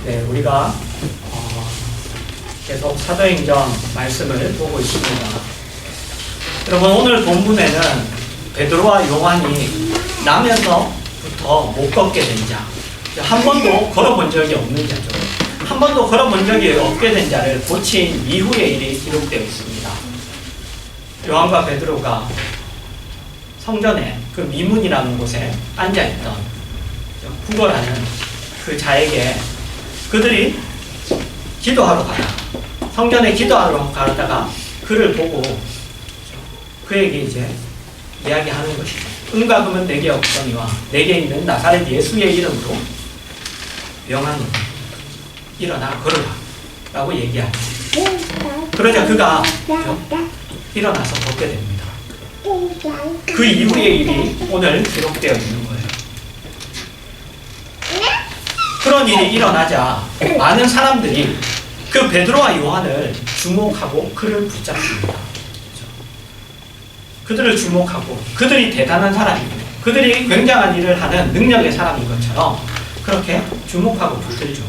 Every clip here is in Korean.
네, 우리가 계속 사도행전 말씀을 보고 있습니다. 여러분, 오늘 본문에는 베드로와 요한이 나면서부터 못 걷게 된 자, 한 번도 걸어본 적이 없는 자죠. 한 번도 걸어본 적이 없게 된 자를 고친 이후의 일이 기록되어 있습니다. 요한과 베드로가 성전에 그 미문이라는 곳에 앉아있던 구걸하는 그 자에게 그들이 기도하러 가다, 성전에 기도하러 가다가 그를 보고 그에게 이제 이야기하는 것이죠. 은과 금은 내게 없거니와 내게 있는 나사렛 예수의 이름으로 명하노니 일어나 걸으라 라고 얘기하죠. 그러자 그가 일어나서 걷게 됩니다. 그 이후의 일이 오늘 기록되어 있는 거예요. 그런 일이 일어나자 많은 사람들이 그 베드로와 요한을 주목하고 그를 붙잡습니다. 그들을 주목하고 그들이 대단한 사람이고 그들이 굉장한 일을 하는 능력의 사람인 것처럼 그렇게 주목하고 붙들죠.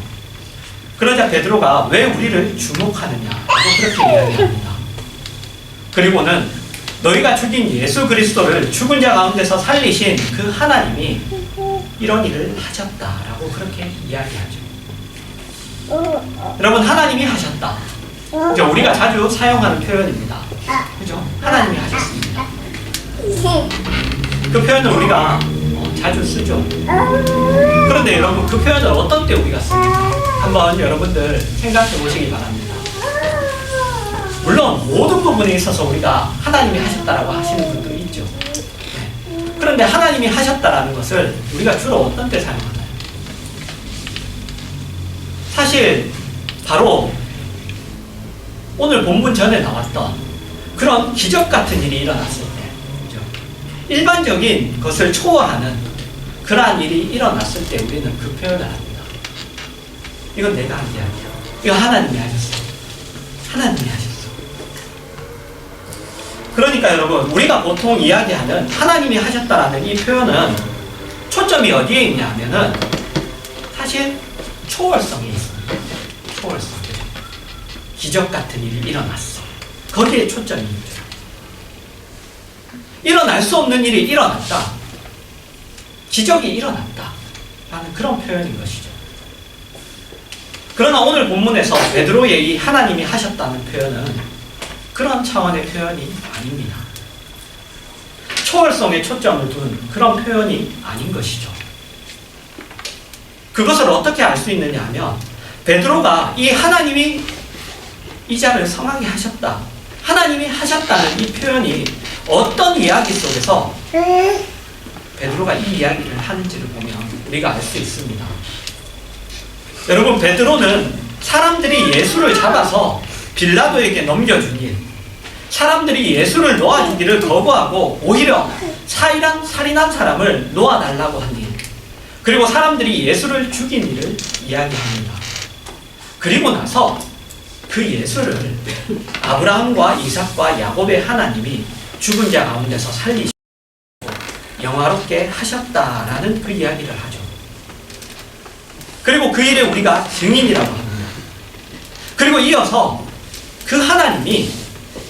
그러자 베드로가 왜 우리를 주목하느냐고 그렇게 이야기합니다. 그리고는 너희가 죽인 예수 그리스도를 죽은 자 가운데서 살리신 그 하나님이 이런 일을 하셨다라고 그렇게 이야기하죠. 여러분, 하나님이 하셨다. 그죠? 우리가 자주 사용하는 표현입니다. 그죠? 하나님이 하셨습니다. 그 표현을 우리가 자주 쓰죠. 그런데 여러분, 그 표현을 어떤 때 우리가 씁니까? 한번 여러분들 생각해 보시기 바랍니다. 물론 모든 부분에 있어서 우리가 하나님이 하셨다라고 하시는 분들이 있죠. 네. 그런데 하나님이 하셨다라는 것을 우리가 주로 어떤 때 사용하나요? 사실 바로 오늘 본문 전에 나왔던 그런 기적 같은 일이 일어났을 때, 그죠? 일반적인 것을 초월하는 그러한 일이 일어났을 때 우리는 그 표현을 합니다. 이건 내가 한 게 아니야. 이거 하나님이 하셨어. 하나님이 하셨어. 그러니까 여러분, 우리가 보통 이야기하는 하나님이 하셨다라는 이 표현은 초점이 어디에 있냐 하면은 사실 초월성에 있습니다. 초월성. 기적 같은 일이 일어났어. 거기에 초점이 있죠. 일어날 수 없는 일이 일어났다. 기적이 일어났다. 라는 그런 표현인 것이죠. 그러나 오늘 본문에서 베드로의 이 하나님이 하셨다는 표현은 그런 차원의 표현이 아닙니다. 초월성에 초점을 둔 그런 표현이 아닌 것이죠. 그것을 어떻게 알 수 있느냐 하면 베드로가 이 하나님이 이 자를 성하게 하셨다, 하나님이 하셨다는 이 표현이 어떤 이야기 속에서 베드로가 이 이야기를 하는지를 보면 우리가 알 수 있습니다. 여러분, 베드로는 사람들이 예수를 잡아서 빌라도에게 넘겨준 일, 사람들이 예수를 놓아주기를 거부하고 오히려 살인한 사람을 놓아달라고 한 일, 그리고 사람들이 예수를 죽인 일을 이야기합니다. 그리고 나서 그 예수를 아브라함과 이삭과 야곱의 하나님이 죽은 자 가운데서 살리시고 영화롭게 하셨다라는 그 이야기를 하죠. 그리고 그 일에 우리가 증인이라고 합니다. 그리고 이어서 그 하나님이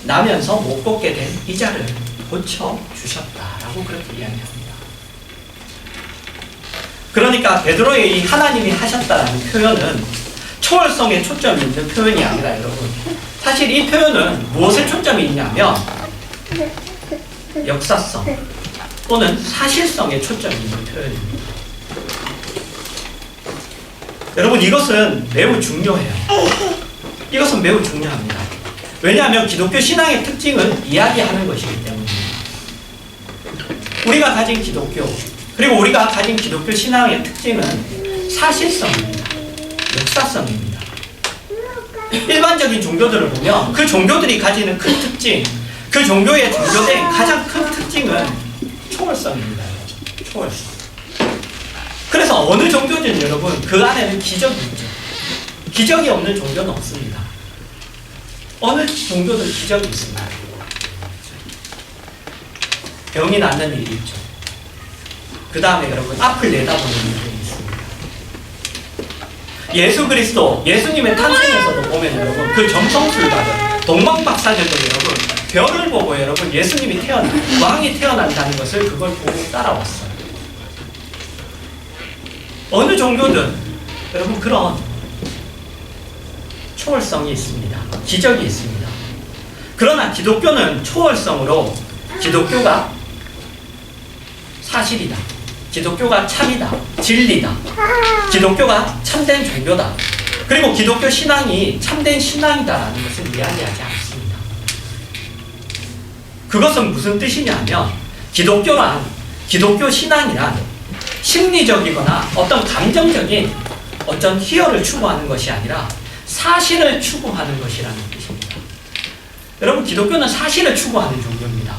나면서 못 걷게 된 이 자를 고쳐주셨다라고 그렇게 이야기합니다. 그러니까 베드로의 이 하나님이 하셨다라는 표현은 초월성에 초점이 있는 표현이 아니라 여러분, 사실 이 표현은 무엇에 초점이 있냐면 역사성 또는 사실성에 초점이 있는 표현입니다. 여러분, 이것은 매우 중요해요. 이것은 매우 중요합니다. 왜냐하면 기독교 신앙의 특징은 이야기하는 것이기 때문입니다. 우리가 가진 기독교, 그리고 우리가 가진 기독교 신앙의 특징은 사실성입니다. 역사성입니다. 일반적인 종교들을 보면 그 종교들이 가지는 큰 특징, 그 종교의 종교된 가장 큰 특징은 초월성입니다. 초월성. 그래서 어느 종교든 여러분, 그 안에는 기적이 있죠. 기적이 없는 종교는 없습니다. 어느 종교든 기적이 있습니다. 병이 낫는 일이 있죠. 그 다음에 여러분, 앞을 내다보는 일이 있습니다. 예수 그리스도, 예수님의 탄생에서도 보면 여러분 그 점성술가들, 동방박사들도 여러분 별을 보고 여러분 예수님이 왕이 태어난다는 것을 그걸 보고 따라왔어요. 어느 종교든 여러분 그런 초월성이 있습니다. 기적이 있습니다. 그러나 기독교는 초월성으로 기독교가 사실이다. 기독교가 참이다. 진리다. 기독교가 참된 종교다. 그리고 기독교 신앙이 참된 신앙이다라는 것을 이야기하지 않습니다. 그것은 무슨 뜻이냐면 기독교 신앙이란 심리적이거나 어떤 감정적인 어떤 희열을 추구하는 것이 아니라 사실을 추구하는 것이라는 뜻입니다. 여러분 기독교는 사실을 추구하는 종교입니다.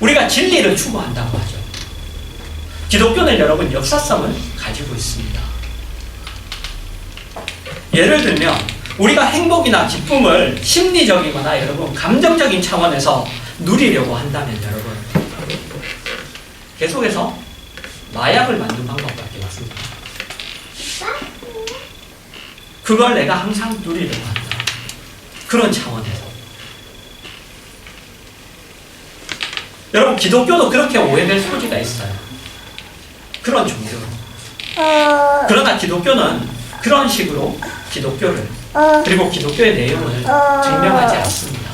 우리가 진리를 추구한다고 하죠. 기독교는 여러분 역사성을 가지고 있습니다. 예를 들면 우리가 행복이나 기쁨을 심리적이거나 여러분 감정적인 차원에서 누리려고 한다면 여러분 계속해서 마약을 만든 방법밖에 없습니다. 그걸 내가 항상 누리려고 한다. 그런 차원에서 여러분 기독교도 그렇게 오해될 소지가 있어요. 그런 종교로. 그러나 기독교는 그런 식으로 기독교를 그리고 기독교의 내용을 증명하지 않습니다.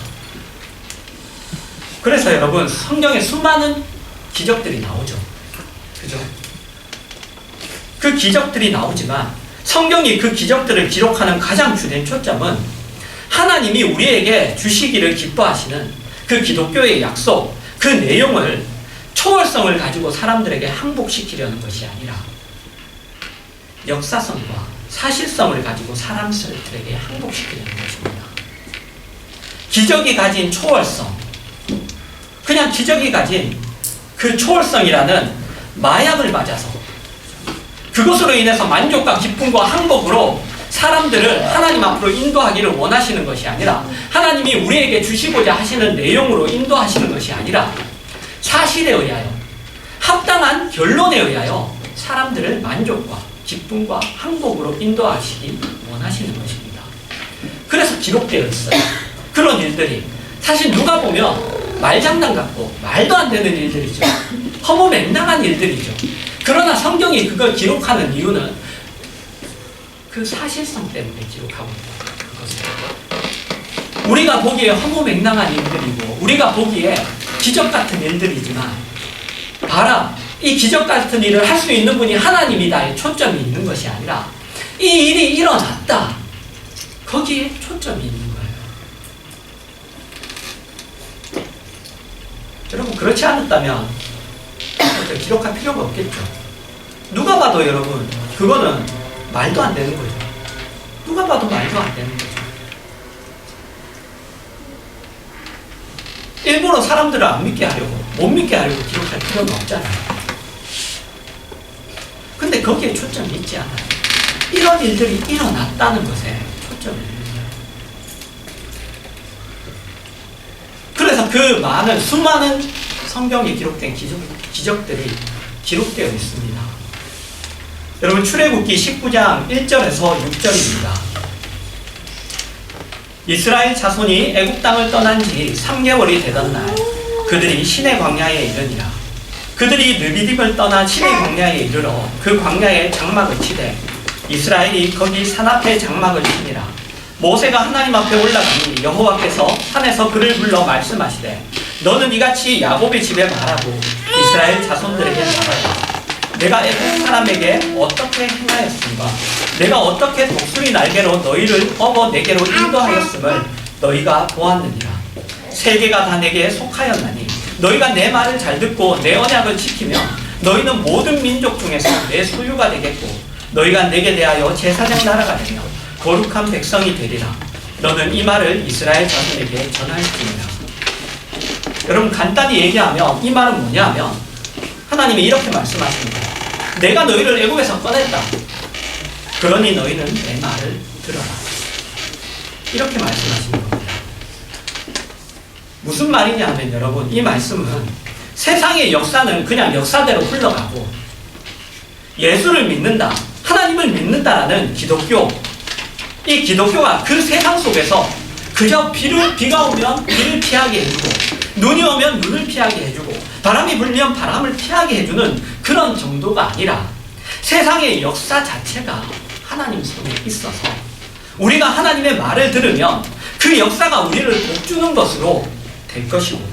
그래서 여러분 성경에 수많은 기적들이 나오죠. 그죠? 그 기적들이 나오지만 성경이 그 기적들을 기록하는 가장 주된 초점은 하나님이 우리에게 주시기를 기뻐하시는 그 기독교의 약속, 그 내용을 초월성을 가지고 사람들에게 항복시키려는 것이 아니라 역사성과 사실성을 가지고 사람들에게 항복시키려는 것입니다. 기적이 가진 초월성, 그냥 기적이 가진 그 초월성이라는 마약을 맞아서 그것으로 인해서 만족과 기쁨과 항복으로 사람들을 하나님 앞으로 인도하기를 원하시는 것이 아니라 하나님이 우리에게 주시고자 하시는 내용으로 인도하시는 것이 아니라 사실에 의하여 합당한 결론에 의하여 사람들을 만족과 기쁨과 항복으로 인도하시기 원하시는 것입니다. 그래서 기록되어 있어요. 그런 일들이 사실 누가 보면 말장난 같고 말도 안 되는 일들이죠. 허무맹랑한 일들이죠. 그러나 성경이 그걸 기록하는 이유는 그 사실성 때문에 기록하고 있다. 그것을 우리가 보기에 허무맹랑한 일들이고 우리가 보기에 기적 같은 일들이지만 봐라, 이 기적 같은 일을 할 수 있는 분이 하나님이다에 초점이 있는 것이 아니라 이 일이 일어났다, 거기에 초점이 있는 거예요. 여러분 그렇지 않았다면 기록할 필요가 없겠죠. 누가 봐도 여러분 그거는 말도 안 되는 거죠. 누가 봐도 말도 안 되는 거죠. 일부러 사람들을 안 믿게 하려고, 못 믿게 하려고 기록할 필요는 없잖아요. 근데 거기에 초점이 있지 않아요. 이런 일들이 일어났다는 것에 초점이 있는 거예요. 그래서 그 많은 수많은 성경에 기록된 기적들이 기록되어 있습니다. 여러분 출애굽기 19장 1절에서 6절입니다. 이스라엘 자손이 애굽 땅을 떠난 지 3개월이 되던 날 그들이 시내 광야에 이르니라. 그들이 느비딤을 떠나 시내 광야에 이르러 그 광야에 장막을 치되 이스라엘이 거기 산 앞에 장막을 치니라. 모세가 하나님 앞에 올라가니 여호와께서 산에서 그를 불러 말씀하시되 너는 이같이 야곱의 집에 말하고 이스라엘 자손들에게 말하라. 내가 애굽 사람에게 어떻게 행하였음과 내가 어떻게 독수리 날개로 너희를 업어 내게로 인도하였음을 너희가 보았느니라. 세계가 다 내게 속하였나니 너희가 내 말을 잘 듣고 내 언약을 지키면 너희는 모든 민족 중에서 내 소유가 되겠고 너희가 내게 대하여 제사장 나라가 되며 거룩한 백성이 되리라. 너는 이 말을 이스라엘 자손에게 전할지니라. 여러분 간단히 얘기하면 이 말은 뭐냐면 하나님이 이렇게 말씀하십니다. 내가 너희를 애굽에서 꺼냈다. 그러니 너희는 내 말을 들어라. 이렇게 말씀하시는 겁니다. 무슨 말이냐 하면 여러분 이 말씀은 세상의 역사는 그냥 역사대로 흘러가고 예수를 믿는다, 하나님을 믿는다라는 기독교, 이 기독교가 그 세상 속에서 그저 비가 오면 비를 피하게 해주고, 눈이 오면 눈을 피하게 해주고, 바람이 불면 바람을 피하게 해주는 그런 정도가 아니라 세상의 역사 자체가 하나님 손에 있어서 우리가 하나님의 말을 들으면 그 역사가 우리를 복주는 것으로 될 것이고,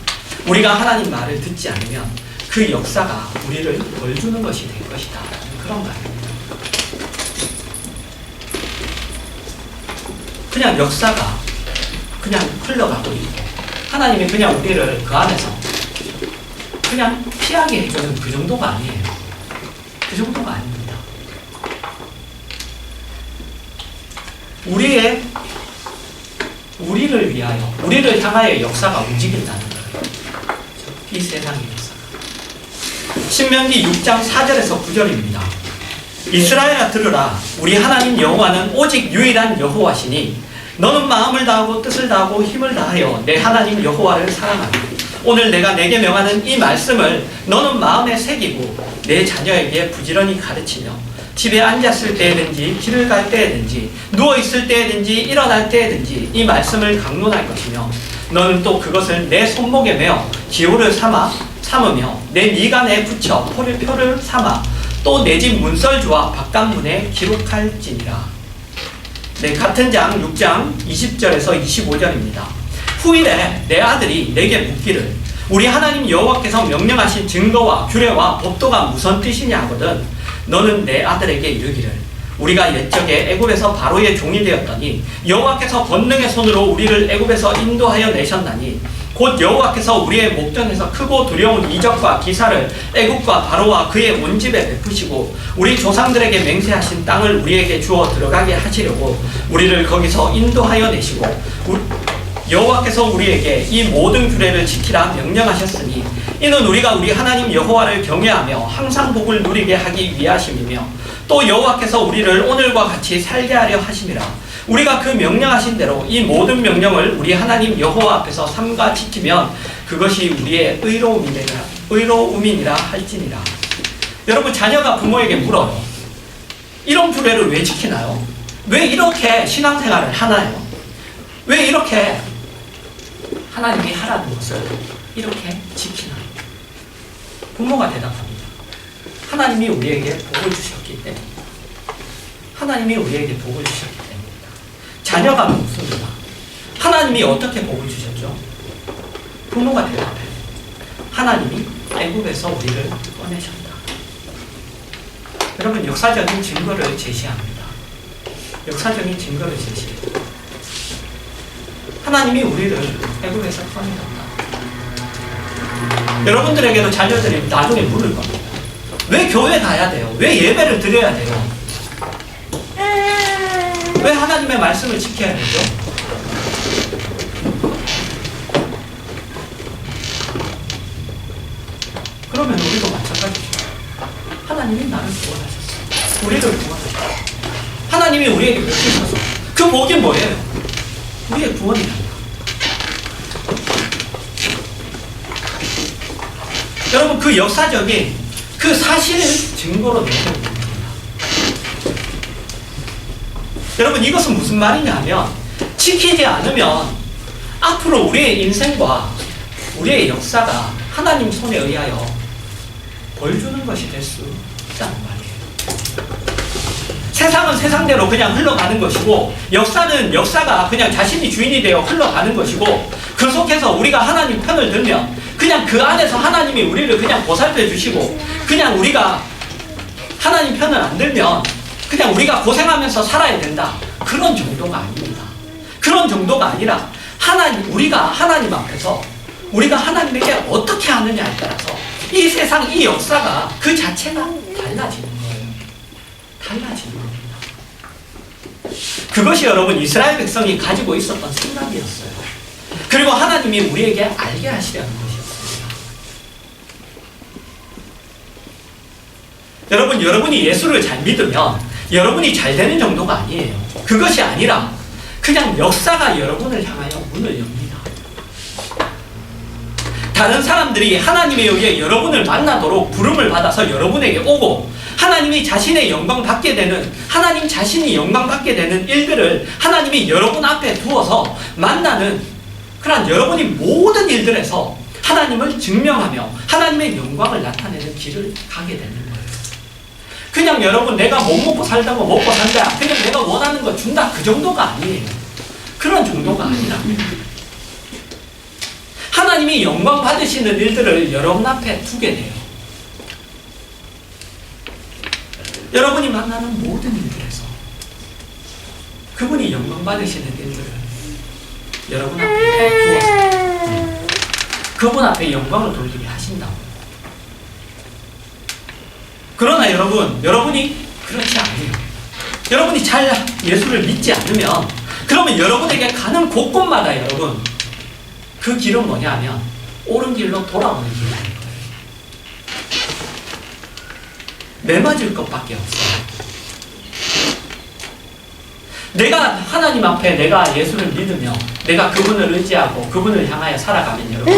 우리가 하나님 말을 듣지 않으면 그 역사가 우리를 벌주는 것이 될 것이다. 그런 말입니다. 그냥 역사가 그냥 흘러가고 있고, 하나님이 그냥 우리를 그 안에서 그냥 피하게 해주는 그 정도가 아니에요. 그 정도가 아닙니다. 우리를 위하여, 우리를 향하여 역사가 움직인다는 거예요. 이 세상의 역사가. 신명기 6장 4절에서 9절입니다. 이스라엘아 들으라. 우리 하나님 여호와는 오직 유일한 여호와시니 너는 마음을 다하고 뜻을 다하고 힘을 다하여 내 하나님 여호와를 사랑하라. 오늘 내가 내게 명하는 이 말씀을 너는 마음에 새기고 내 자녀에게 부지런히 가르치며 집에 앉았을 때든지 길을 갈 때든지 누워있을 때든지 일어날 때든지 이 말씀을 강론할 것이며, 너는 또 그것을 내 손목에 메어 기호를 삼으며 내 미간에 붙여 표를 삼아 또 내 집 문설주와 바깥문에 기록할지니라. 네, 같은 장 6장 20절에서 25절입니다. 후일에 내 아들이 내게 묻기를 우리 하나님 여호와께서 명령하신 증거와 규례와 법도가 무슨 뜻이냐 하거든 너는 내 아들에게 이르기를 우리가 옛적에 애굽에서 바로의 종이 되었더니 여호와께서 권능의 손으로 우리를 애굽에서 인도하여 내셨나니 곧 여호와께서 우리의 목전에서 크고 두려운 이적과 기사를 애굽과 바로와 그의 온 집에 베푸시고 우리 조상들에게 맹세하신 땅을 우리에게 주어 들어가게 하시려고 우리를 거기서 인도하여 내시고 여호와께서 우리에게 이 모든 규례를 지키라 명령하셨으니 이는 우리가 우리 하나님 여호와를 경외하며 항상 복을 누리게 하기 위하심이며 또 여호와께서 우리를 오늘과 같이 살게 하려 하심이라. 우리가 그 명령하신 대로 이 모든 명령을 우리 하나님 여호와 앞에서 삼가 지키면 그것이 우리의 의로움이니라 할지니라. 여러분, 자녀가 부모에게 물어요. 이런 규례를 왜 지키나요? 왜 이렇게 신앙생활을 하나요? 왜 이렇게 하나님이 하라는 것을 이렇게 지키나요? 부모가 대답합니다. 하나님이 우리에게 복을 주셨기 때문입니다. 하나님이 우리에게 복을 주셨기 때문입니다. 자녀가 묻습니다. 하나님이 어떻게 복을 주셨죠? 부모가 대답해요. 하나님이 애굽에서 우리를 꺼내셨다. 여러분, 역사적인 증거를 제시합니다. 역사적인 증거를 제시해요. 하나님이 우리를 애굽에서 꺼내셨다. 여러분들에게도 자녀들이 나중에 물을 겁니다. 왜 교회 가야 돼요? 왜 예배를 드려야 돼요? 왜 하나님의 말씀을 지켜야 되죠? 그러면 우리도 마찬가지죠. 하나님이 나를 구원하셨어. 우리를 구원하셨어. 하나님이 우리에게 복 주셔서 그 복이 뭐예요? 우리의 구원이란다. 여러분, 그 역사적인 그 사실을 증거로 내세웁니다. 여러분, 이것은 무슨 말이냐 하면 지키지 않으면 앞으로 우리의 인생과 우리의 역사가 하나님 손에 의하여 벌 주는 것이 될 수 있다는 말이에요. 세상은 세상대로 그냥 흘러가는 것이고 역사는 역사가 그냥 자신이 주인이 되어 흘러가는 것이고 그 속에서 우리가 하나님 편을 들면 그냥 그 안에서 하나님이 우리를 그냥 보살펴 주시고 그냥 우리가 하나님 편을 안 들면 그냥 우리가 고생하면서 살아야 된다. 그런 정도가 아닙니다. 그런 정도가 아니라 우리가 하나님 앞에서 우리가 하나님에게 어떻게 하느냐에 따라서 이 세상, 이 역사가 그 자체가 달라지는 거예요. 달라지는 겁니다. 그것이 여러분 이스라엘 백성이 가지고 있었던 생각이었어요. 그리고 하나님이 우리에게 알게 하시려는 것이었습니다. 여러분, 여러분이 예수를 잘 믿으면 여러분이 잘 되는 정도가 아니에요. 그것이 아니라 그냥 역사가 여러분을 향하여 문을 엽니다. 다른 사람들이 하나님에 의해 여러분을 만나도록 부름을 받아서 여러분에게 오고 하나님이 자신의 영광 받게 되는, 하나님 자신이 영광 받게 되는 일들을 하나님이 여러분 앞에 두어서 만나는 그러한 여러분이 모든 일들에서 하나님을 증명하며 하나님의 영광을 나타내는 길을 가게 되는 거예요. 그냥 여러분 내가 못 먹고 살다고 먹고 산다, 그냥 내가 원하는 거 준다, 그 정도가 아니에요. 그런 정도가 아니랍니다. 하나님이 영광 받으시는 일들을 여러분 앞에 두게 돼요. 여러분이 만나는 모든 일들에서 그분이 영광 받으시는 일들을 여러분 앞에 두어서 그분 앞에 영광을 돌리게 하신다고. 그러나 여러분이 그렇지 않아요. 여러분이 잘 예수를 믿지 않으면, 그러면 여러분에게 가는 곳곳마다 여러분, 그 길은 뭐냐면 옳은 길로 돌아오는 길이 아닐 거예요. 매맞을 것밖에 없어요. 내가 하나님 앞에 내가 예수를 믿으며 내가 그분을 의지하고 그분을 향하여 살아가면 여러분,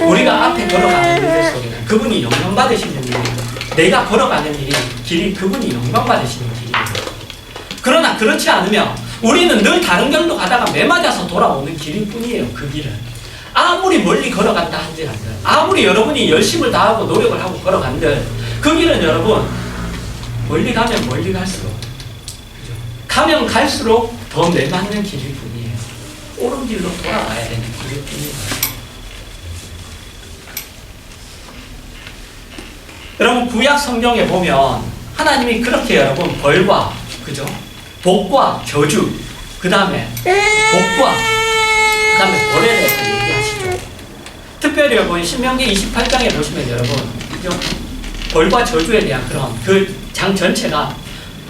우리가 앞에 걸어가는 일들 속에는 그분이 영광 받으시는 일이고, 내가 걸어가는 길이 그분이 영광 받으시는 길이에요. 그러나 그렇지 않으면 우리는 늘 다른 길로 가다가 매맞아서 돌아오는 길일 뿐이에요. 그 길은 아무리 멀리 걸어간다 한들, 아무리 여러분이 열심을 다하고 노력을 하고 걸어간들, 그 길은 여러분 멀리 가면 멀리 갈수록, 가면 갈수록 더 매맞는 길일 뿐이에요. 옳은 길로 돌아가야 되는 길일 뿐이에요. 여러분 구약 성경에 보면 하나님이 그렇게 여러분 벌과, 그죠? 복과 저주, 그 다음에 복과 그 다음에 벌에 대해서 얘기하시죠. 특별히 여러분 신명기 28장에 보시면 여러분, 그죠? 벌과 저주에 대한 그런 그 장 전체가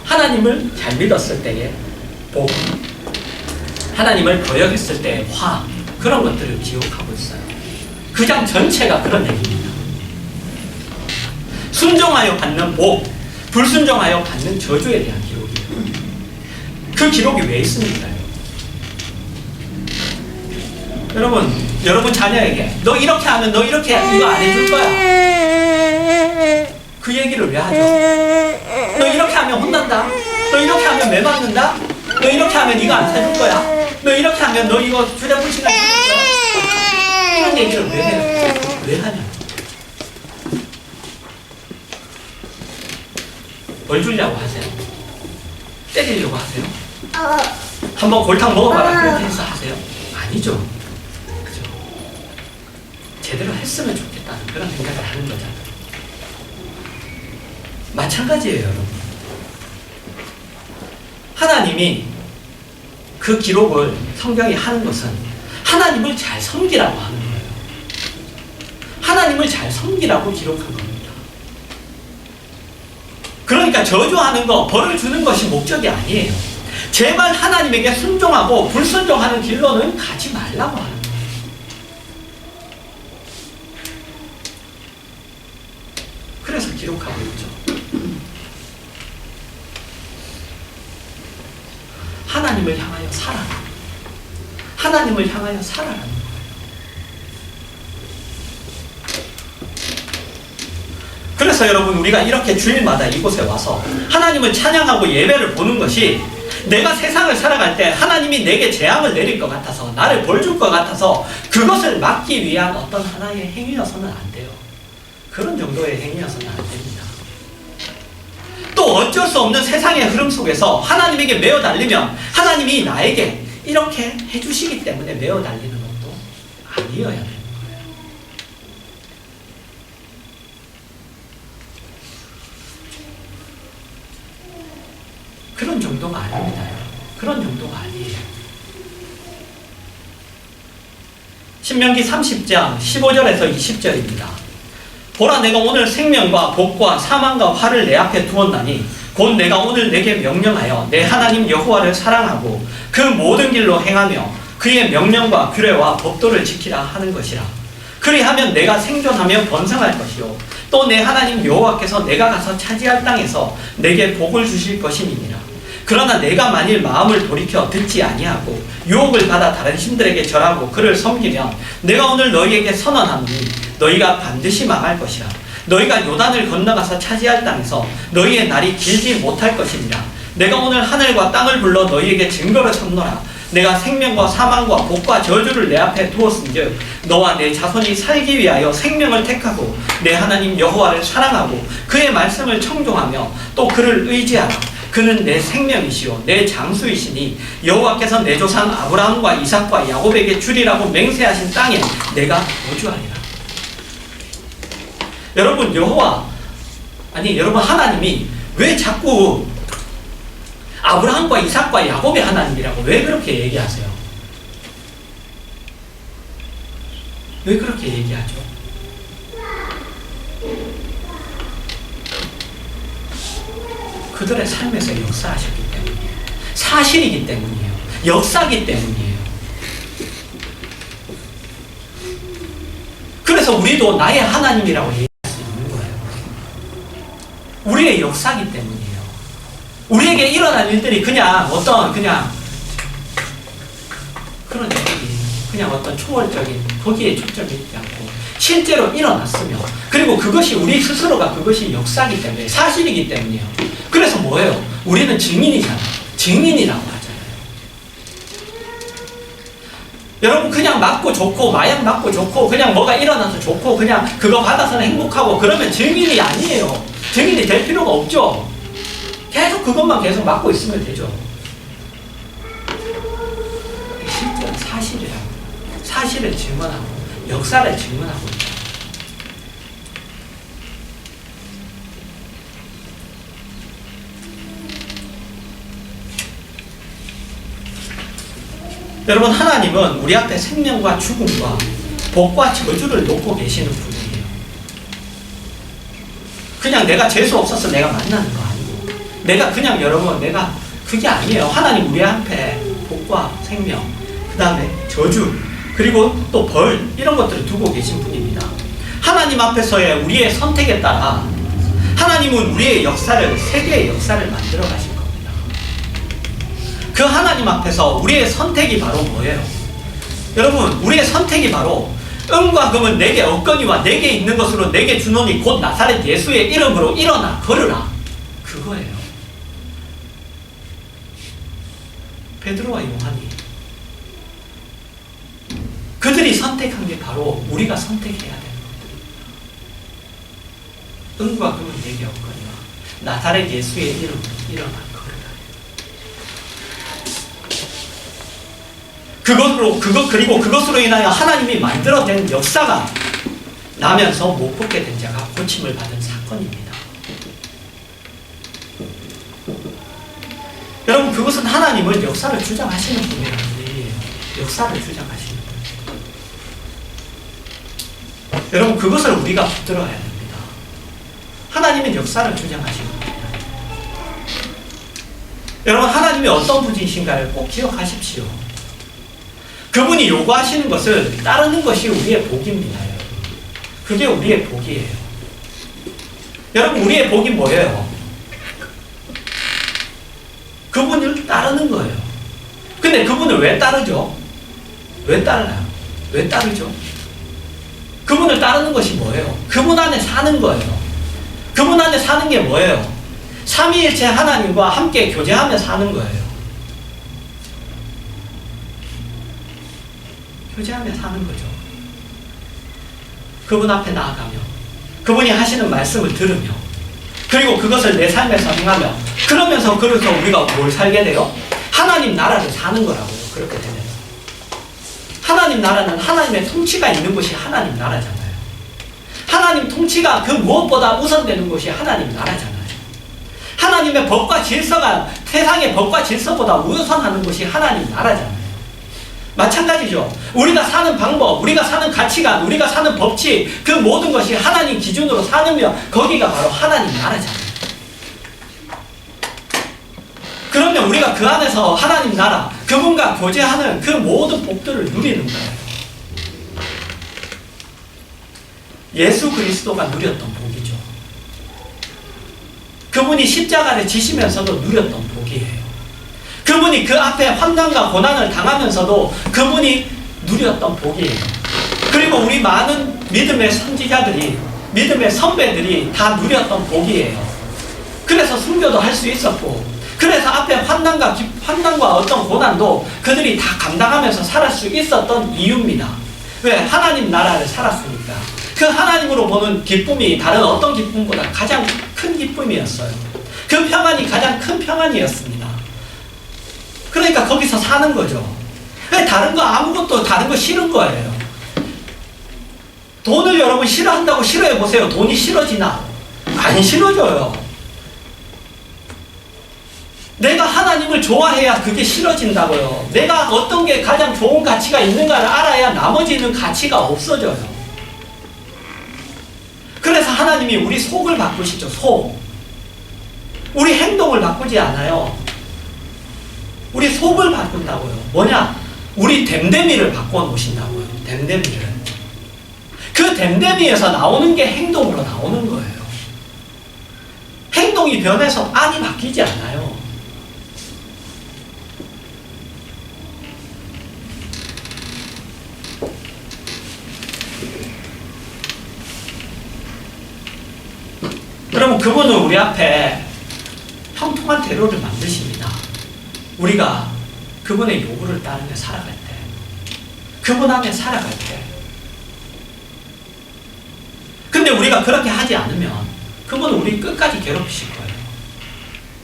하나님을 잘 믿었을 때의 복, 하나님을 거역했을 때의 화, 그런 것들을 기록하고 있어요. 그 장 전체가 그런 얘기입니다. 순종하여 받는 복, 불순종하여 받는 저주에 대한 기록이에요. 그 기록이 왜 있습니까? 여러분 자녀에게 너 이렇게 하면 너 이렇게 이거 안 해줄 거야, 그 얘기를 왜 하죠? 너 이렇게 하면 혼난다, 너 이렇게 하면 매 맞는다, 너 이렇게 하면 이거 안 사줄 거야, 너 이렇게 하면 너 이거 휴대폰 시간 줄 거야, 이런 얘기를 왜 해요? 왜 하냐? 벌 주려고 하세요? 때리려고 하세요? 한번 골탕 먹어봐라 그렇게 해서 하세요? 아니죠. 그죠? 제대로 했으면 좋겠다는 그런 생각을 하는 거잖아요. 마찬가지예요, 여러분. 하나님이 그 기록을 성경이 하는 것은 하나님을 잘 섬기라고 하는 거예요. 하나님을 잘 섬기라고 기록한 겁니다. 그러니까 저주하는 거, 벌을 주는 것이 목적이 아니에요. 제발 하나님에게 순종하고 불순종하는 길로는 가지 말라고 하는 거예요. 그래서 기록하고 있죠. 하나님을 향하여 살아라. 하나님을 향하여 살아라는 거예요. 그래서 여러분 우리가 이렇게 주일마다 이곳에 와서 하나님을 찬양하고 예배를 보는 것이, 내가 세상을 살아갈 때 하나님이 내게 재앙을 내릴 것 같아서, 나를 벌 줄 것 같아서 그것을 막기 위한 어떤 하나의 행위여서는 안 돼요. 그런 정도의 행위여서는 안 됩니다. 또 어쩔 수 없는 세상의 흐름 속에서 하나님에게 매어 달리면 하나님이 나에게 이렇게 해주시기 때문에 매어 달리는 것도 아니어야 돼요. 그런 정도가 아닙니다. 그런 정도가 아니에요. 신명기 30장 15절에서 20절입니다. 보라, 내가 오늘 생명과 복과 사망과 화를 내 앞에 두었나니 곧 내가 오늘 내게 명령하여 내 하나님 여호와를 사랑하고 그 모든 길로 행하며 그의 명령과 규례와 법도를 지키라 하는 것이라. 그리하면 내가 생존하며 번성할 것이요 또 내 하나님 여호와께서 내가 가서 차지할 땅에서 내게 복을 주실 것이니라. 그러나 내가 만일 마음을 돌이켜 듣지 아니하고 유혹을 받아 다른 신들에게 절하고 그를 섬기면 내가 오늘 너희에게 선언하노니 너희가 반드시 망할 것이라. 너희가 요단을 건너가서 차지할 땅에서 너희의 날이 길지 못할 것이니라. 내가 오늘 하늘과 땅을 불러 너희에게 증거로 삼노라. 내가 생명과 사망과 복과 저주를 내 앞에 두었은즉 너와 내 자손이 살기 위하여 생명을 택하고 내 하나님 여호와를 사랑하고 그의 말씀을 청종하며 또 그를 의지하라. 그는 내 생명이시요 내 장수이시니 여호와께서 내 조상 아브라함과 이삭과 야곱에게 주리라고 맹세하신 땅에 내가 거주하리라. 여러분, 여러분 하나님이 왜 자꾸 아브라함과 이삭과 야곱의 하나님이라고 왜 그렇게 얘기하세요? 왜 그렇게 얘기하죠? 그들의 삶에서 역사하셨기 때문이에요. 사실이기 때문이에요. 역사기 때문이에요. 그래서 우리도 나의 하나님이라고 얘기할 수 있는 거예요. 우리의 역사기 때문이에요. 우리에게 일어난 일들이 그냥 그런 일들이 그냥 어떤 초월적인 거기에 초점이 있지 않고 실제로 일어났으며, 그리고 그것이 우리 스스로가 그것이 역사이기 때문에, 사실이기 때문이에요. 그래서 뭐예요? 우리는 증인이잖아요. 증인이라고 하잖아요. 여러분, 그냥 맞고 좋고 마약 맞고 좋고 그냥 뭐가 일어나서 좋고 그냥 그거 받아서는 행복하고 그러면 증인이 아니에요. 증인이 될 필요가 없죠. 계속 그것만 계속 맞고 있으면 되죠. 실제로 사실이라고, 사실을 증언하고 역사를 증언하고 있다. 여러분, 하나님은 우리 앞에 생명과 죽음과 복과 저주를 놓고 계시는 분이에요. 그냥 내가 재수 없어서 내가 만나는 거 아니고, 내가 그냥 내가 그게 아니에요. 하나님 우리 앞에 복과 생명, 그 다음에 저주, 그리고 또 벌, 이런 것들을 두고 계신 분입니다. 하나님 앞에서의 우리의 선택에 따라 하나님은 우리의 역사를, 세계의 역사를 만들어 가실 겁니다. 그 하나님 앞에서 우리의 선택이 바로 뭐예요? 여러분, 우리의 선택이 바로 은과 금은 내게 없거니와 내게 있는 것으로 내게 주노니 곧 나사렛 예수의 이름으로 일어나 걸으라. 그거예요. 베드로와 요한이 그들이 선택한 게 바로 우리가 선택해야 되는 것들입니다. 은과 금은 내게 없거니와 나사렛 예수의 이름으로 일어나 걸으라. 그리고 그것으로 인하여 하나님이 만들어낸 역사가 나면서 못 걷게 된 자가 고침을 받은 사건입니다. 여러분, 그것은 하나님은 역사를 주장하시는 분이라는 얘기예요. 역사를 주장하시는 분. 여러분, 그것을 우리가 붙들어야 됩니다. 하나님은 역사를 주장하시는 분이에요. 여러분, 하나님이 어떤 분이신가를 꼭 기억하십시오. 그분이 요구하시는 것을 따르는 것이 우리의 복입니다. 그게 우리의 복이에요. 여러분, 우리의 복이 뭐예요? 그분을 따르는 거예요. 근데 그분을 왜 따르죠? 왜 따르나요? 왜 따르죠? 그분을 따르는 것이 뭐예요? 그분 안에 사는 거예요. 그분 안에 사는 게 뭐예요? 삼위일체 하나님과 함께 교제하며 사는 거예요. 교제하며 사는 거죠. 그분 앞에 나아가며 그분이 하시는 말씀을 들으며, 그리고 그것을 내 삶에서 행하며, 그러면서 우리가 뭘 살게 돼요? 하나님 나라를 사는 거라고요. 그렇게 되면 하나님 나라는 하나님의 통치가 있는 곳이 하나님 나라잖아요. 하나님 통치가 그 무엇보다 우선되는 곳이 하나님 나라잖아요. 하나님의 법과 질서가 세상의 법과 질서보다 우선하는 곳이 하나님 나라잖아요. 마찬가지죠. 우리가 사는 방법, 우리가 사는 가치관, 우리가 사는 법칙, 그 모든 것이 하나님 기준으로 사느며 거기가 바로 하나님 나라잖아요. 그러면 우리가 그 안에서 하나님 나라, 그분과 교제하는 그 모든 복들을 누리는 거예요. 예수 그리스도가 누렸던 복이죠. 그분이 십자가를 지시면서도 누렸던 복이에요. 그분이 그 앞에 환난과 고난을 당하면서도 그분이 누렸던 복이에요. 그리고 우리 많은 믿음의 선지자들이 믿음의 선배들이 다 누렸던 복이에요. 그래서 순교도 할 수 있었고, 그래서 앞에 환난과 어떤 고난도 그들이 다 감당하면서 살 수 있었던 이유입니다. 왜? 하나님 나라를 살았으니까. 그 하나님으로 보는 기쁨이 다른 어떤 기쁨보다 가장 큰 기쁨이었어요. 그 평안이 가장 큰 평안이었습니다. 그러니까 거기서 사는 거죠. 왜? 다른 거 아무것도 다른 거 싫은 거예요. 돈을 여러분 싫어한다고 싫어해 보세요. 돈이 싫어지나? 안 싫어져요. 내가 하나님을 좋아해야 그게 싫어진다고요. 내가 어떤 게 가장 좋은 가치가 있는가를 알아야 나머지는 가치가 없어져요. 그래서 하나님이 우리 속을 바꾸시죠. 속. 우리 행동을 바꾸지 않아요. 우리 속을 바꾼다고요. 뭐냐? 우리 됨됨이를 바꿔놓으신다고요. 됨됨이를. 그 됨됨이에서 나오는 게 행동으로 나오는 거예요. 행동이 변해서 안이 바뀌지 않아요. 그러면 그분은 우리 앞에 형통한 대로를 만드십니다. 우리가 그분의 요구를 따르며 살아갈 때, 그분 안에 살아갈 때. 근데 우리가 그렇게 하지 않으면 그분은 우리 끝까지 괴롭히실 거예요.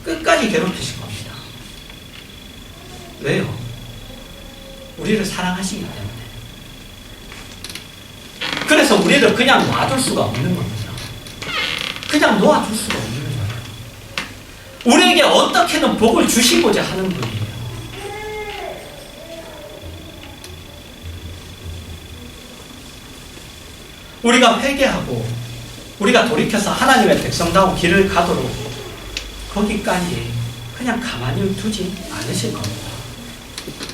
끝까지 괴롭히실 겁니다. 왜요? 우리를 사랑하시기 때문에. 그래서 우리를 그냥 놔둘 수가 없는 겁니다. 그냥 놓아줄 수가 없는 거예요. 우리에게 어떻게든 복을 주시고자 하는 분이에요. 우리가 회개하고 우리가 돌이켜서 하나님의 백성다운 길을 가도록 거기까지 그냥 가만히 두지 않으실 겁니다.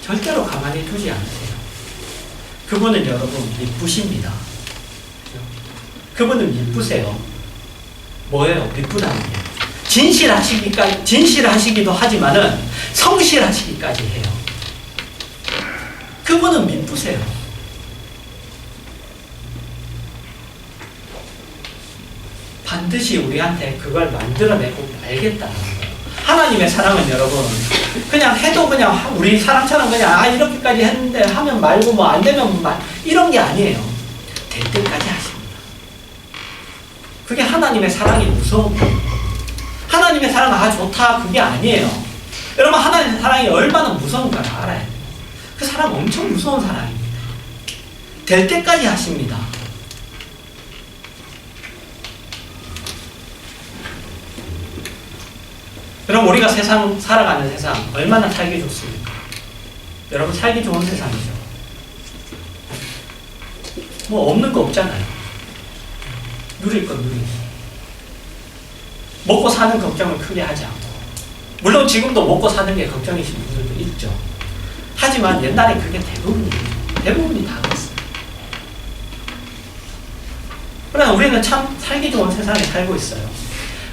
절대로 가만히 두지 않으세요. 그분은 여러분 미쁘십니다. 그분은 미쁘세요. 뭐예요? 미쁘다는 게. 진실하시기도 하지만은 성실하시기까지 해요. 그분은 미쁘세요. 반드시 우리한테 그걸 만들어내고 알겠다는 거예요. 하나님의 사랑은 여러분, 그냥 해도 그냥 우리 사람처럼 그냥 이렇게까지 했는데 하면 말고 뭐 안 되면 말, 이런 게 아니에요. 될 때까지 하십니다. 그게 하나님의 사랑이 무서운 거예요. 하나님의 사랑 좋다 그게 아니에요. 여러분 하나님의 사랑이 얼마나 무서운가를 알아야 돼요. 그 사랑 엄청 무서운 사랑입니다. 될 때까지 하십니다. 여러분 우리가 살아가는 세상 얼마나 살기 좋습니까? 여러분 살기 좋은 세상이죠. 뭐 없는 거 없잖아요. 누릴 건 누리고 먹고 사는 걱정을 크게 하지 않고, 물론 지금도 먹고 사는 게 걱정이신 분들도 있죠. 하지만 옛날에 그게 대부분이 다 그랬습니다. 그러나 우리는 참 살기 좋은 세상에 살고 있어요.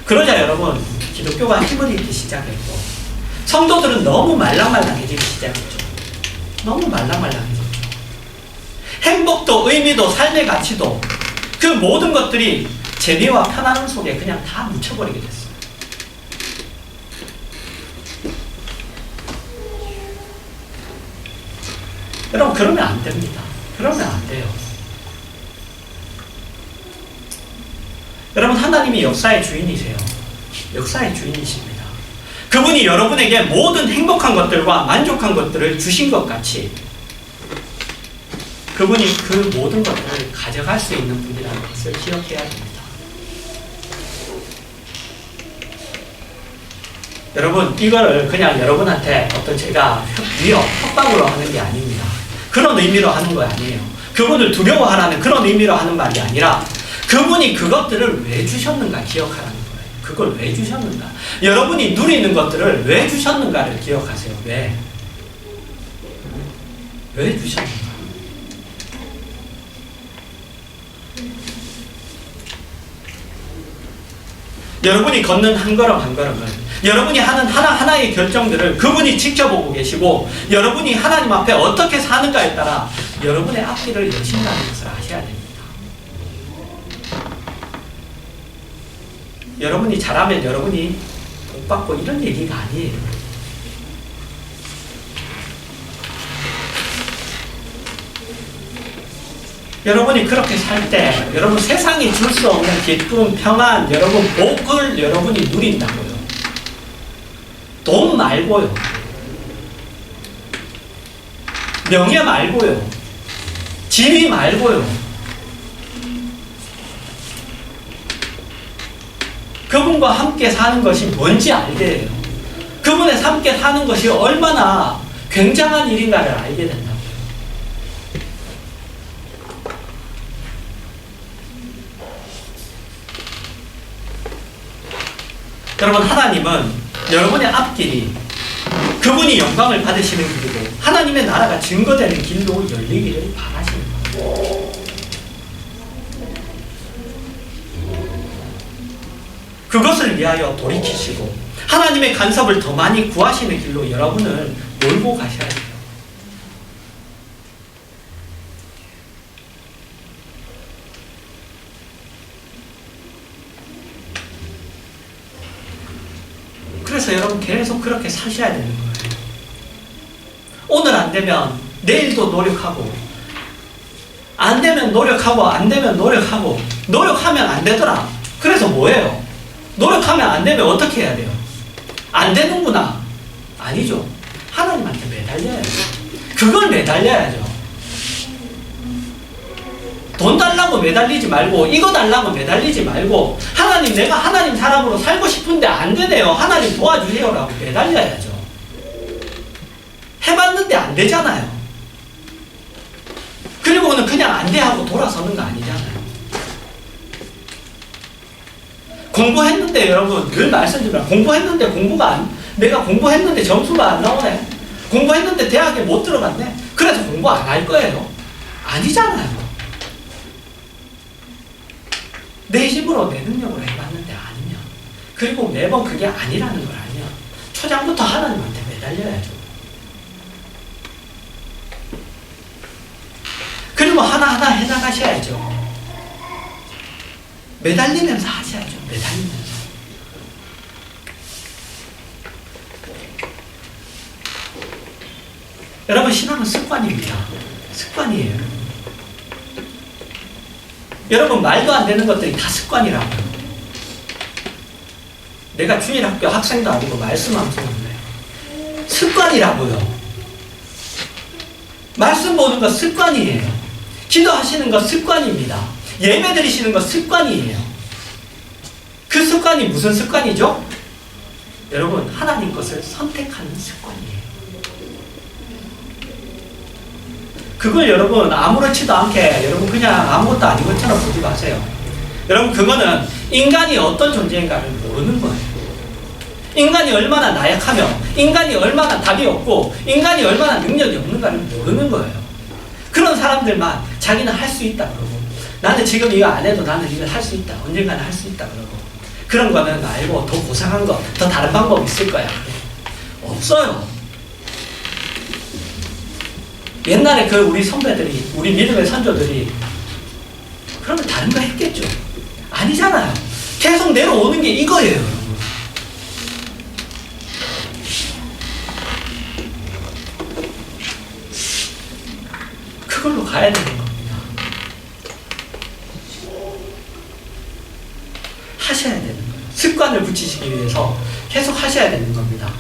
그러자 여러분 기독교가 힘을 잃기 시작했고 성도들은 너무 말랑말랑해지기 시작했죠. 너무 말랑말랑해졌죠. 행복도 의미도 삶의 가치도 그 모든 것들이 재미와 편안함 속에 그냥 다 묻혀버리게 됐어요. 여러분 그러면 안 됩니다. 그러면 안 돼요. 여러분 하나님이 역사의 주인이세요. 역사의 주인이십니다. 그분이 여러분에게 모든 행복한 것들과 만족한 것들을 주신 것 같이 그분이 그 모든 것들을 가져갈 수 있는 분이라는 것을 기억해야 됩니다. 여러분 이거를 그냥 여러분한테 어떤 제가 위협, 협박으로 하는 게 아닙니다. 그런 의미로 하는 거 아니에요. 그분을 두려워하라는 그런 의미로 하는 말이 아니라 그분이 그것들을 왜 주셨는가 기억하라는 거예요. 그걸 왜 주셨는가. 여러분이 누리는 것들을 왜 주셨는가를 기억하세요. 왜 주셨는가. 여러분이 걷는 한 걸음 한 걸음을, 여러분이 하는 하나하나의 결정들을 그분이 지켜보고 계시고 여러분이 하나님 앞에 어떻게 사는가에 따라 여러분의 앞길을 여신다는 것을 아셔야 됩니다. 여러분이 잘하면 여러분이 복 받고 이런 얘기가 아니에요. 여러분이 그렇게 살 때 여러분 세상이 줄 수 없는 기쁨, 평안, 여러분 복을 여러분이 누린다고요. 돈 말고요. 명예 말고요. 지위 말고요. 그분과 함께 사는 것이 뭔지 알게 돼요. 그분의 함께 사는 것이 얼마나 굉장한 일인가를 알게 된다고요. 여러분, 하나님은 여러분의 앞길이 그분이 영광을 받으시는 길이고 하나님의 나라가 증거되는 길로 열리기를 바라시는 거예요. 그것을 위하여 돌이키시고 하나님의 간섭을 더 많이 구하시는 길로 여러분을 몰고 가셔야 돼요. 그래서 여러분 계속 그렇게 사셔야 되는 거예요. 오늘 안 되면 내일도 노력하고, 안 되면 노력하고, 안 되면 노력하고, 노력하면 안 되더라. 그래서 뭐예요? 노력하면 안 되면 어떻게 해야 돼요? 안 되는구나. 아니죠. 하나님한테 매달려야죠. 그걸 매달려야죠. 돈 달라고 매달리지 말고, 이거 달라고 매달리지 말고, 하나님, 내가 하나님 사람으로 살고 싶은데 안 되네요. 하나님 도와주세요라고 매달려야죠. 해봤는데 안 되잖아요. 그리고는 그냥 안 돼 하고 돌아서는 거 아니잖아요. 공부했는데 여러분, 늘 말씀드리면 공부했는데 내가 공부했는데 점수가 안 나오네. 공부했는데 대학에 못 들어갔네. 그래서 공부 안 할 거예요. 아니잖아요. 내 힘으로 내 능력으로 해봤는데 아니면, 그리고 매번 그게 아니라는 걸 알면 초장부터 하나님한테 매달려야죠. 그리고 하나하나 해나가셔야죠. 매달리면서 하셔야죠. 매달리면서. 여러분, 신앙은 습관입니다. 습관이에요. 여러분, 말도 안 되는 것들이 다 습관이라고요. 내가 주일학교 학생도 아니고 말씀하면서 그래요. 습관이라고요. 말씀 보는 거 습관이에요. 기도하시는 거 습관입니다. 예배 드리시는 거 습관이에요. 그 습관이 무슨 습관이죠? 여러분, 하나님 것을 선택하는 습관이에요. 그걸 여러분 아무렇지도 않게 여러분 그냥 아무것도 아닌 것처럼 보지 마세요. 여러분, 그거는 인간이 어떤 존재인가를 모르는 거예요. 인간이 얼마나 나약하며 인간이 얼마나 답이 없고 인간이 얼마나 능력이 없는가를 모르는 거예요. 그런 사람들만 자기는 할 수 있다 그러고, 나는 지금 이거 안 해도 나는 이걸 할 수 있다, 언젠가는 할 수 있다 그러고, 그런 거는 알고 더 고상한 거, 더 다른 방법이 있을 거야. 없어요. 옛날에 그 우리 선배들이, 우리 믿음의 선조들이 그러면 다른 거 했겠죠. 아니잖아요. 계속 내려오는 게 이거예요, 여러분. 그걸로 가야 되는 겁니다. 하셔야 되는 거예요. 습관을 붙이시기 위해서 계속 하셔야 되는 겁니다.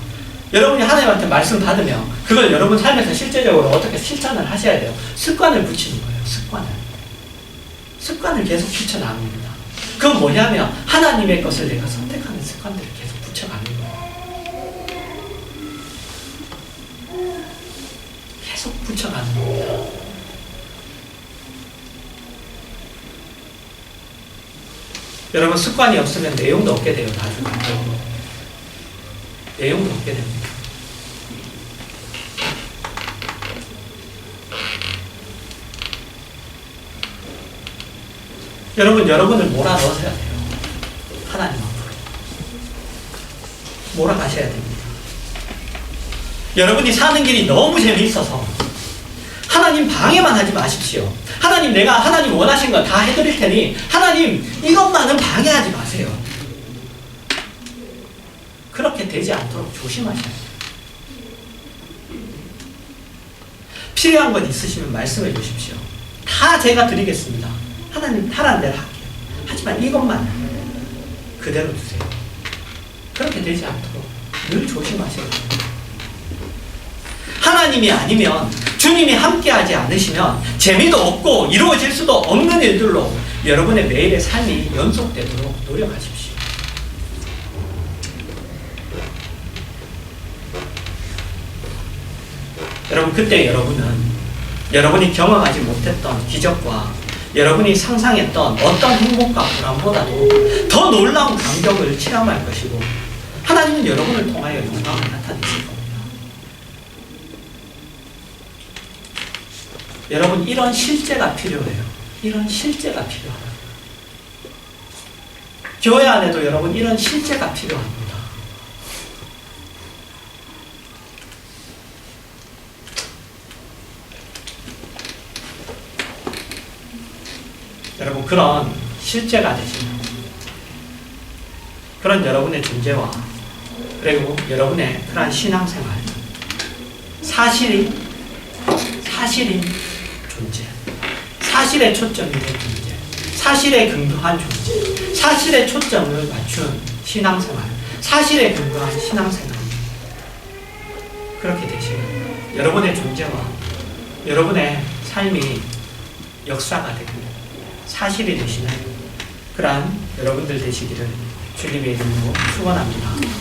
여러분이 하나님한테 말씀 받으면 그걸 여러분 삶에서 실제적으로 어떻게 실천을 하셔야 돼요. 습관을 붙이는 거예요. 습관을 계속 붙여나갑니다. 그건 뭐냐면 하나님의 것을 내가 선택하는 습관들을 계속 붙여가는 거예요. 계속 붙여가는 겁니다. 여러분, 습관이 없으면 내용도 없게 돼요. 나중에 내용도 없게 됩니다. 여러분, 여러분을 몰아넣으셔야 돼요. 하나님 앞으로 몰아가셔야 됩니다. 여러분이 사는 길이 너무 재미있어서 하나님 방해만 하지 마십시오. 하나님, 내가 하나님 원하신 거 다 해드릴 테니 하나님 이것만은 방해하지 마세요. 그렇게 되지 않도록 조심하셔야 돼요. 필요한 것 있으시면 말씀해 주십시오. 다 제가 드리겠습니다. 하나님 하라는 대로 할게요. 하지만 이것만 그대로 두세요. 그렇게 되지 않도록 늘 조심하셔야 돼요. 하나님이 아니면, 주님이 함께하지 않으시면 재미도 없고 이루어질 수도 없는 일들로 여러분의 매일의 삶이 연속되도록 노력하십시오. 여러분, 그때 여러분은 여러분이 경험하지 못했던 기적과 여러분이 상상했던 어떤 행복과 보람보다도 더 놀라운 감격을 체험할 것이고, 하나님은 여러분을 통하여 영광을 나타내실 겁니다. 여러분, 이런 실제가 필요해요. 이런 실제가 필요해요. 교회 안에도 여러분, 이런 실제가 필요합니다. 여러분, 그런 실제가 되시는, 그런 여러분의 존재와 그리고 여러분의 그러한 신앙생활, 사실인 존재, 사실에 초점이 된 존재, 사실에 근거한 존재, 사실에 초점을 맞춘 신앙생활, 사실에 근거한 신앙생활, 그렇게 되시면 여러분의 존재와 여러분의 삶이 역사가 되고 사실이 되시는 그러한 여러분들 되시기를 주님의 이름으로 축원합니다.